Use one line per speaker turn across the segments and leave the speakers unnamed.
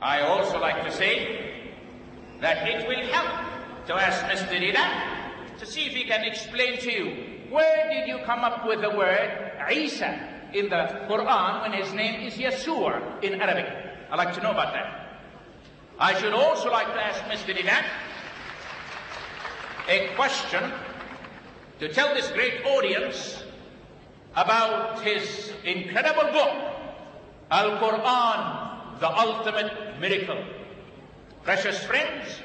I also like to say that it will help to ask Mr. Ida to see if he can explain to you, where did you come up with the word Isa in the Quran when his name is Yeshua in Arabic? I'd like to know about that. I should also like to ask Mr. Ida a question to tell this great audience about his incredible book, Al-Quran, the Ultimate Miracle. Precious friends,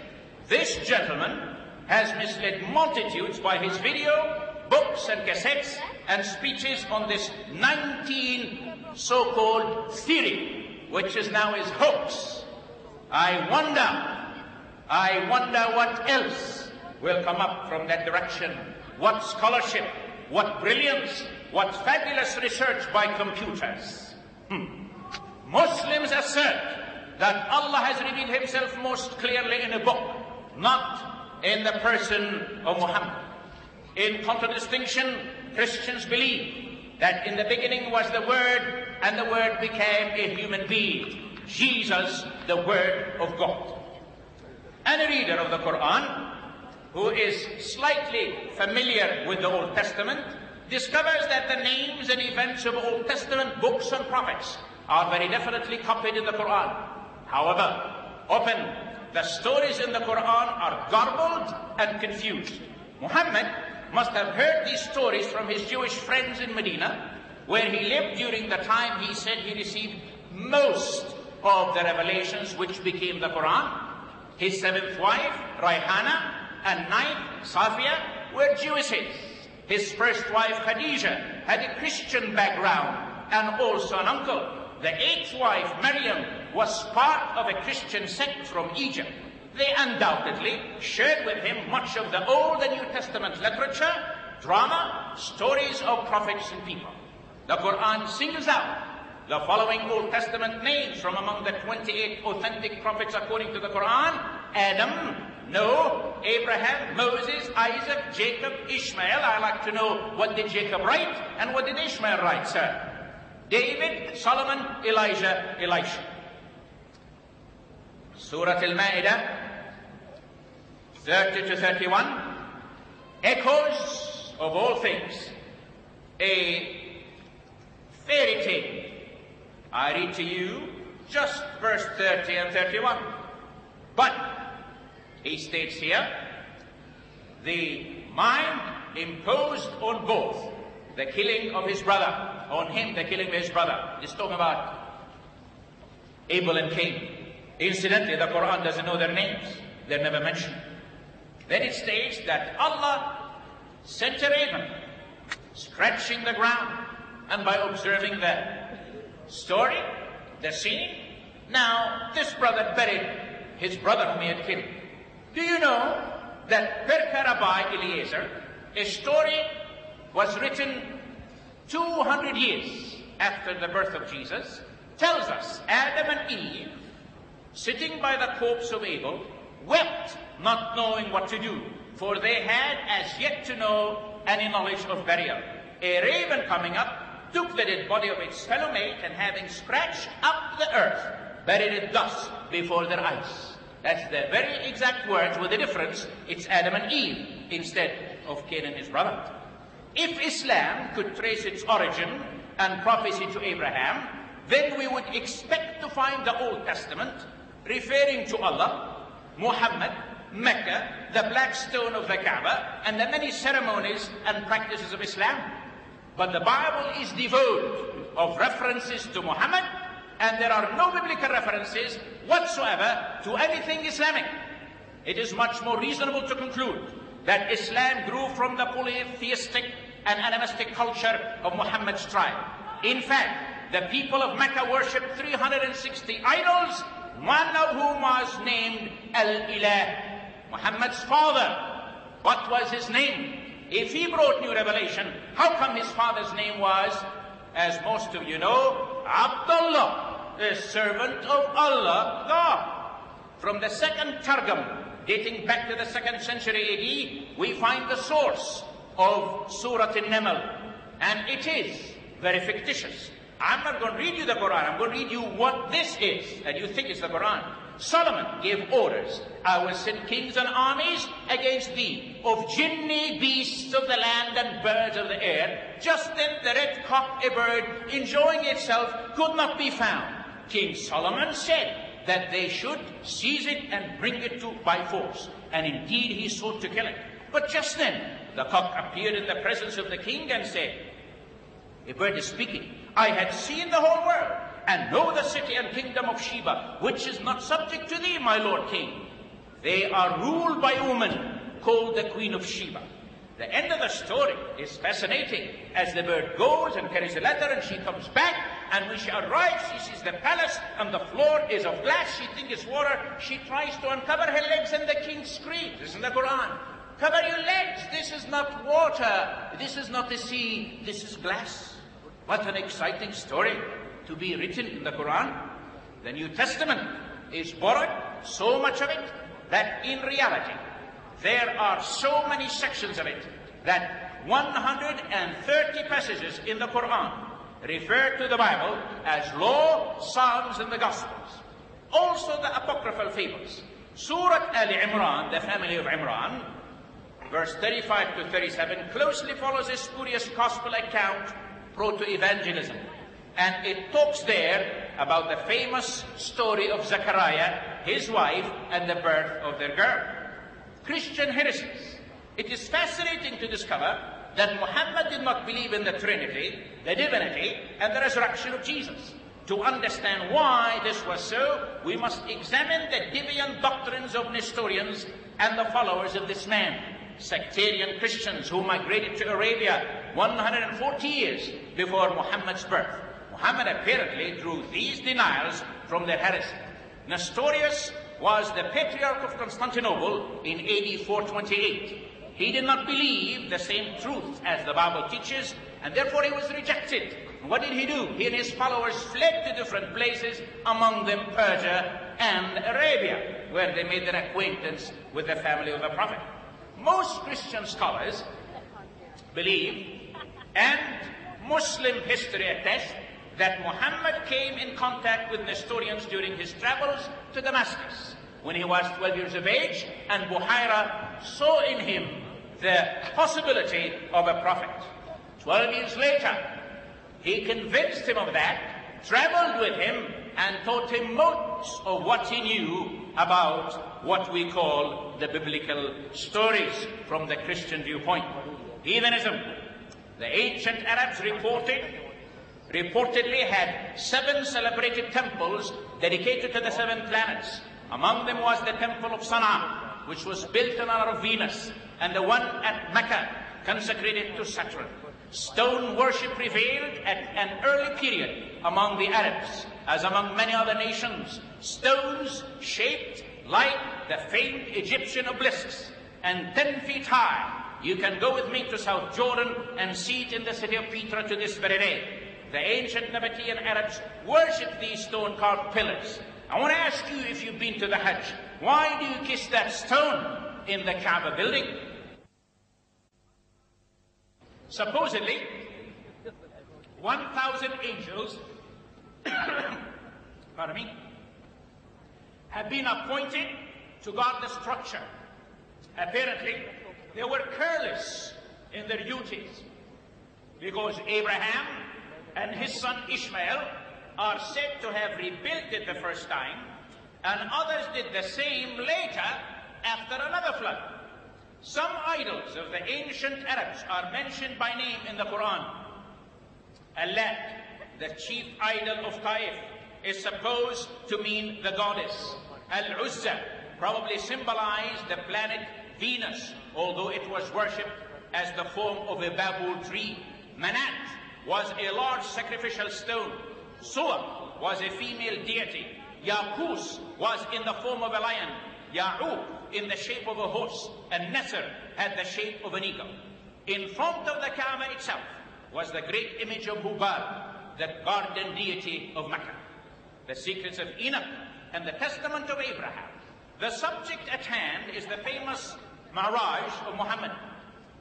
this gentleman has misled multitudes by his video, books and cassettes and speeches on this 19 so-called theory, which is now his hoax. I wonder what else will come up from that direction. What scholarship, what brilliance, what fabulous research by computers. Muslims assert that Allah has revealed himself most clearly in a book, not in the person of Muhammad. In contradistinction, Christians believe that in the beginning was the Word, and the Word became a human being. Jesus, the Word of God. And a reader of the Quran, who is slightly familiar with the Old Testament, discovers that the names and events of Old Testament books and prophets are very definitely copied in the Quran. However, often the stories in the Quran are garbled and confused. Muhammad must have heard these stories from his Jewish friends in Medina, where he lived during the time he said he received most of the revelations which became the Quran. His seventh wife, Rayhana, and ninth, Safiya, were Jewesses. His first wife, Khadija, had a Christian background and also an uncle. The eighth wife, Maryam, was part of a Christian sect from Egypt. They undoubtedly shared with him much of the Old and New Testament literature, drama, stories of prophets and people. The Quran singles out the following Old Testament names from among the 28 authentic prophets according to the Quran: Adam, Noah, Abraham, Moses, Isaac, Jacob, Ishmael. I like to know, what did Jacob write and what did Ishmael write, sir? David, Solomon, Elijah, Elisha. Surah Al-Ma'idah 30 to 31, echoes of all things, a fairy tale. I read to you just verse 30 and 31. But, he states here, the mind imposed on both the killing of his brother, on him the killing of his brother. He's talking about Abel and Cain. Incidentally, the Quran doesn't know their names. They're never mentioned. Then it states that Allah sent a raven, scratching the ground, and by observing the story, the scene, now this brother buried his brother whom he had killed. Do you know that Birka Rabbi Eliezer, a story was written 200 years after the birth of Jesus, tells us Adam and Eve, sitting by the corpse of Abel, wept, not knowing what to do, for they had as yet to know any knowledge of burial. A raven coming up took the dead body of its fellow mate, and having scratched up the earth, buried it thus before their eyes. That's the very exact words, with the difference, it's Adam and Eve instead of Cain and his brother. If Islam could trace its origin and prophecy to Abraham, then we would expect to find the Old Testament referring to Allah, Muhammad, Mecca, the black stone of the Kaaba, and the many ceremonies and practices of Islam. But the Bible is devoid of references to Muhammad, and there are no biblical references whatsoever to anything Islamic. It is much more reasonable to conclude that Islam grew from the polytheistic and animistic culture of Muhammad's tribe. In fact, the people of Mecca worshipped 360 idols, one of whom was named Al-Ilah, Muhammad's father. What was his name? If he brought new revelation, how come his father's name was, as most of you know, Abdullah, a servant of Allah, God? From the second Targum, dating back to the 2nd century AD, we find the source of Surah An-Naml, and it is very fictitious. I'm not going to read you the Quran. I'm going to read you what this is, and you think it's the Quran. Solomon gave orders, I will send kings and armies against thee, of jinni, beasts of the land and birds of the air. Just then the red cock, a bird, enjoying itself, could not be found. King Solomon said that they should seize it and bring it to by force. And indeed he sought to kill it. But just then the cock appeared in the presence of the king and said, a bird is speaking, I had seen the whole world, and know the city and kingdom of Sheba, which is not subject to thee, my lord king. They are ruled by a woman called the Queen of Sheba. The end of the story is fascinating, as the bird goes and carries a letter, and she comes back, and when she arrives, she sees the palace, and the floor is of glass. She thinks it's water. She tries to uncover her legs, and the king screams. This is in the Quran. Cover your legs. This is not water. This is not the sea. This is glass. What an exciting story to be written in the Quran. The New Testament is borrowed, so much of it, that in reality, there are so many sections of it that 130 passages in the Quran refer to the Bible as law, Psalms, and the Gospels. Also the apocryphal fables. Surah Al-Imran, the family of Imran, verse 35 to 37, closely follows a spurious gospel account proto-evangelism. And it talks there about the famous story of Zechariah, his wife, and the birth of their girl. Christian heresies. It is fascinating to discover that Muhammad did not believe in the Trinity, the divinity, and the resurrection of Jesus. To understand why this was so, we must examine the deviant doctrines of Nestorians and the followers of this man. Sectarian Christians who migrated to Arabia 140 years before Muhammad's birth. Muhammad apparently drew these denials from their heresy. Nestorius was the Patriarch of Constantinople in AD 428. He did not believe the same truth as the Bible teaches, and therefore he was rejected. What did he do? He and his followers fled to different places, among them Persia and Arabia, where they made their acquaintance with the family of the Prophet. Most Christian scholars believe, and Muslim history attests, that Muhammad came in contact with Nestorians during his travels to Damascus when he was 12 years of age, and Buhaira saw in him the possibility of a prophet. 12 years later, he convinced him of that, traveled with him, and taught him most of what he knew about what we call the biblical stories from the Christian viewpoint. Heathenism. The ancient Arabs reportedly had 7 celebrated temples dedicated to the 7 planets. Among them was the temple of Sana'a, which was built in honor of Venus, and the one at Mecca, consecrated to Saturn. Stone worship prevailed at an early period among the Arabs, as among many other nations. Stones shaped like the famed Egyptian obelisks, and 10 feet high. You can go with me to South Jordan and see it in the city of Petra to this very day. The ancient Nabatean Arabs worshipped these stone-carved pillars. I want to ask you, if you've been to the Hajj, why do you kiss that stone in the Kaaba building? Supposedly, 1,000 angels pardon me, have been appointed to guard the structure. Apparently, they were careless in their duties, because Abraham and his son Ishmael are said to have rebuilt it the first time, and others did the same later after another flood. Some idols of the ancient Arabs are mentioned by name in the Quran. Allat, the chief idol of Taif, is supposed to mean the goddess. Al-Uzza probably symbolized the planet Venus, although it was worshipped as the form of a babul tree. Manat was a large sacrificial stone. Suwa was a female deity. Yaqus was in the form of a lion. Ya'uq in the shape of a horse. And Nasr had the shape of an eagle. In front of the Kaaba itself was the great image of Hubal, the garden deity of Mecca. The secrets of Enoch and the testament of Abraham. The subject at hand is the famous Mi'raj of Muhammad.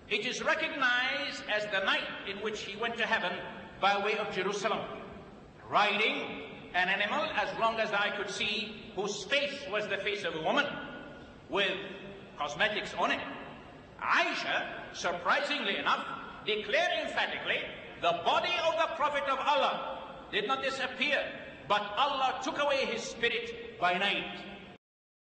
It is recognized as the night in which he went to heaven by way of Jerusalem. riding an animal as long as I could see, whose face was the face of a woman, with cosmetics on it. Aisha, surprisingly enough, declared emphatically, the body of the Prophet of Allah did not disappear, but Allah took away his spirit by night.